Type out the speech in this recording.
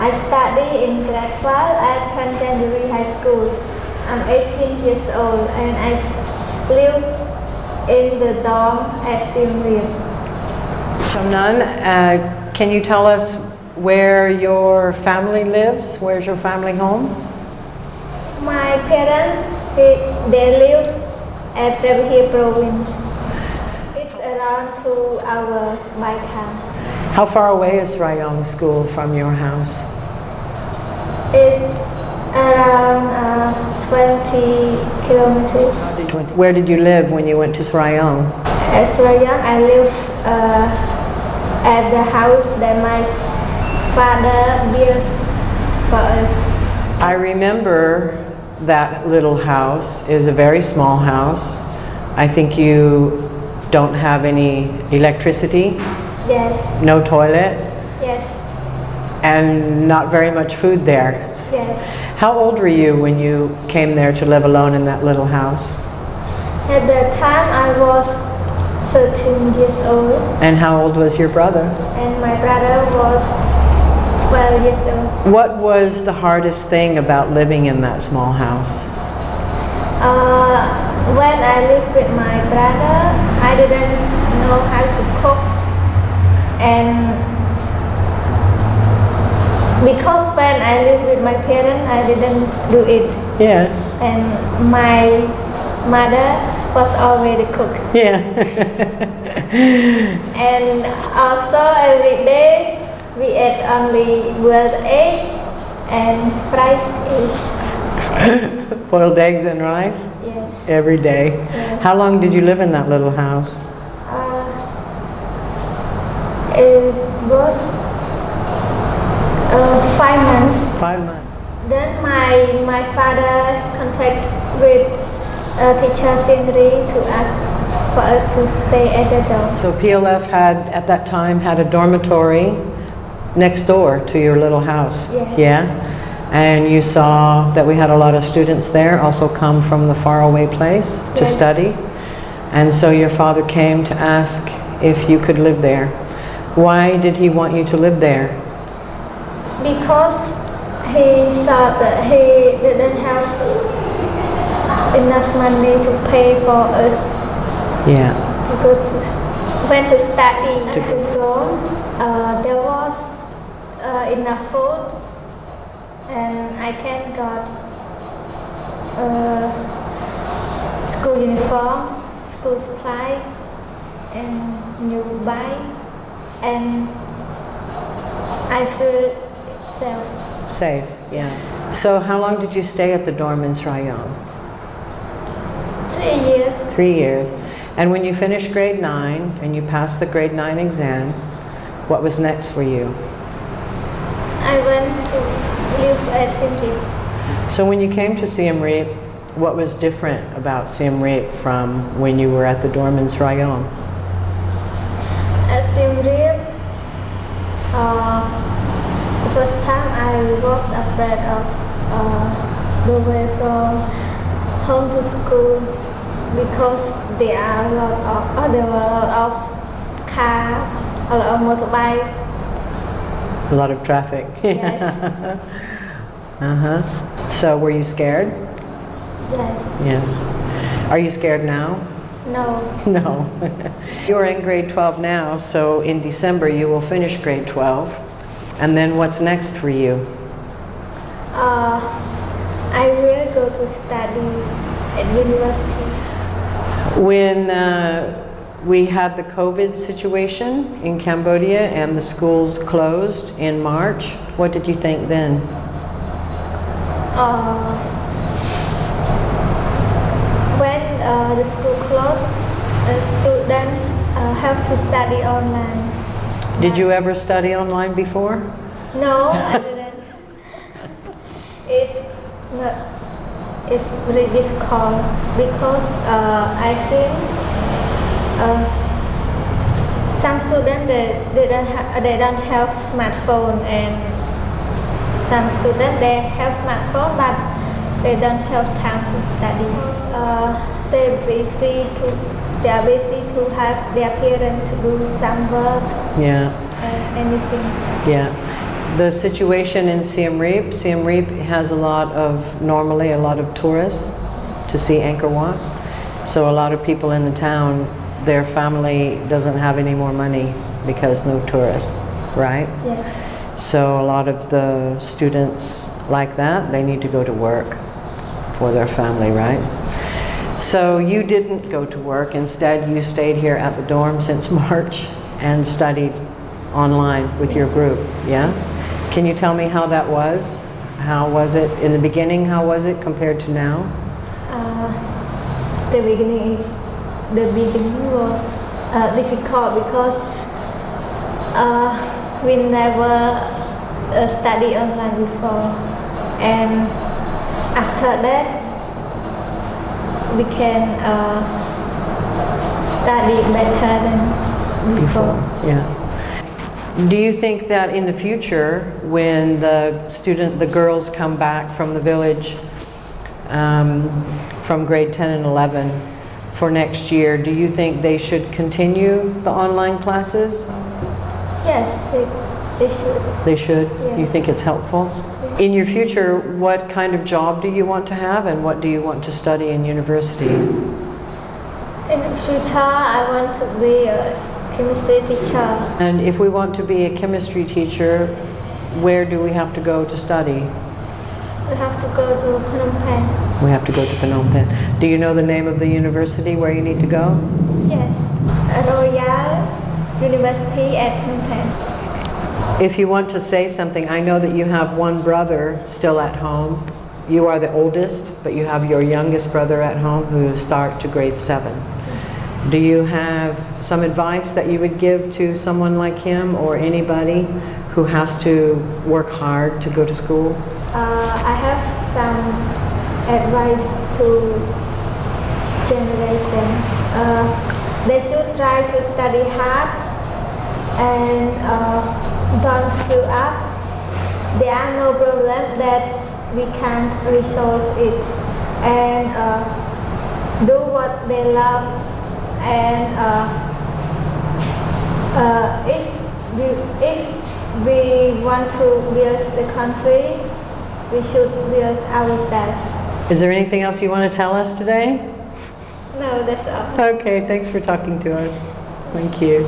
I study in grade 12 at January High School. I'm 18 years old and I live in the dorm at Siem Reap. Chamnan, can you tell us where your family lives? Where's your family home? My parents, they live at Rebhi province. It's around 2 hours by car. How far away is Rayong School from your house? It's around 20 kilometers. Where did you live when you went to Rayong? At Rayong, I live at the house that my father built for us. I remember that little house is a very small house. I think you don't have any electricity? Yes. No toilet? Yes. And not very much food there? Yes. How old were you when you came there to live alone in that little house? At that time I was 13 years old. And how old was your brother? And my brother was 12 years old. What was the hardest thing about living in that small house? When I lived with my brother, I didn't know how to cook. And because when I lived with my parents, I didn't do it. Yeah. And my mother was already cooked. Yeah. And also every day we ate only boiled eggs and fried eggs. Boiled eggs and rice? Yes. Every day. Yeah. How long did you live in that little house? It was 5 months. 5 months. Then my father contacted with teacher Sindri to ask for us to stay at the dorm. So PLF had, at that time, had a dormitory next door to your little house? Yes. Yeah? And you saw that we had a lot of students there also come from the faraway place to Yes. study. And so your father came to ask if you could live there. Why did he want you to live there? Because he thought that he didn't have enough money to pay for us Yeah. to go to when to study at the dorm. There was enough food, and I can got school uniform, school supplies, and new bike, and I feel safe. Safe, yeah. So how long did you stay at the dorm in Srayong? 3 years. 3 years. And when you finished grade 9 and you passed the grade 9 exam, what was next for you? I went to live at Siem Reap. So when you came to Siem Reap, what was different about Siem Reap from when you were at the dorm in Srayong? At Siem Reap, the first time I was afraid of the way from home to school because there were a lot of cars, a lot of motorbikes. A lot of traffic. Yes. Uh-huh. So were you scared? Yes. Yes. Are you scared now? No. No. You're in grade 12 now, so in December you will finish grade 12. And then what's next for you? I will go to study at university. When we had the COVID situation in Cambodia and the schools closed in March, what did you think then? When the school closed, students have to study online. Did you ever study online before? No, I didn't. It's very difficult because I think some students they don't have smartphone, and some students they have smartphone but they don't have time to study. They are busy to have their parents to do some work. Yeah. Anything. Yeah. The situation in Siem Reap has normally a lot of tourists to see Angkor Wat. So a lot of people in the town, their family doesn't have any more money because no tourists, right? Yes. So a lot of the students like that, they need to go to work for their family, right? So you didn't go to work. Instead, you stayed here at the dorm since March and studied online with your group, yeah? Can you tell me how that was? How was it in the beginning? How was it compared to now? The beginning was difficult because we never studied online before, and after that we can study better than before. Yeah. Do you think that in the future, when the girls come back from the village from grade 10 and 11 for next year, do you think they should continue the online classes? Yes, they should. They should? Yes. You think it's helpful? Yes. In your future, what kind of job do you want to have, and what do you want to study in university? In the future, I want to be a chemistry teacher. And if we want to be a chemistry teacher, where do we have to go to study? We have to go to Phnom Penh. We have to go to Phnom Penh. Do you know the name of the university where you need to go? Yes, Royal University at Phnom Penh. If you want to say something, I know that you have one brother still at home. You are the oldest, but you have your youngest brother at home who starts to grade 7. Do you have some advice that you would give to someone like him or anybody who has to work hard to go to school? I have some advice to generation. They should try to study hard and don't give up. There are no problem that we can't resolve it, and do what they love. And if we want to build the country, we should build ourselves. Is there anything else you want to tell us today? No, that's all. Okay, thanks for talking to us. Thank you.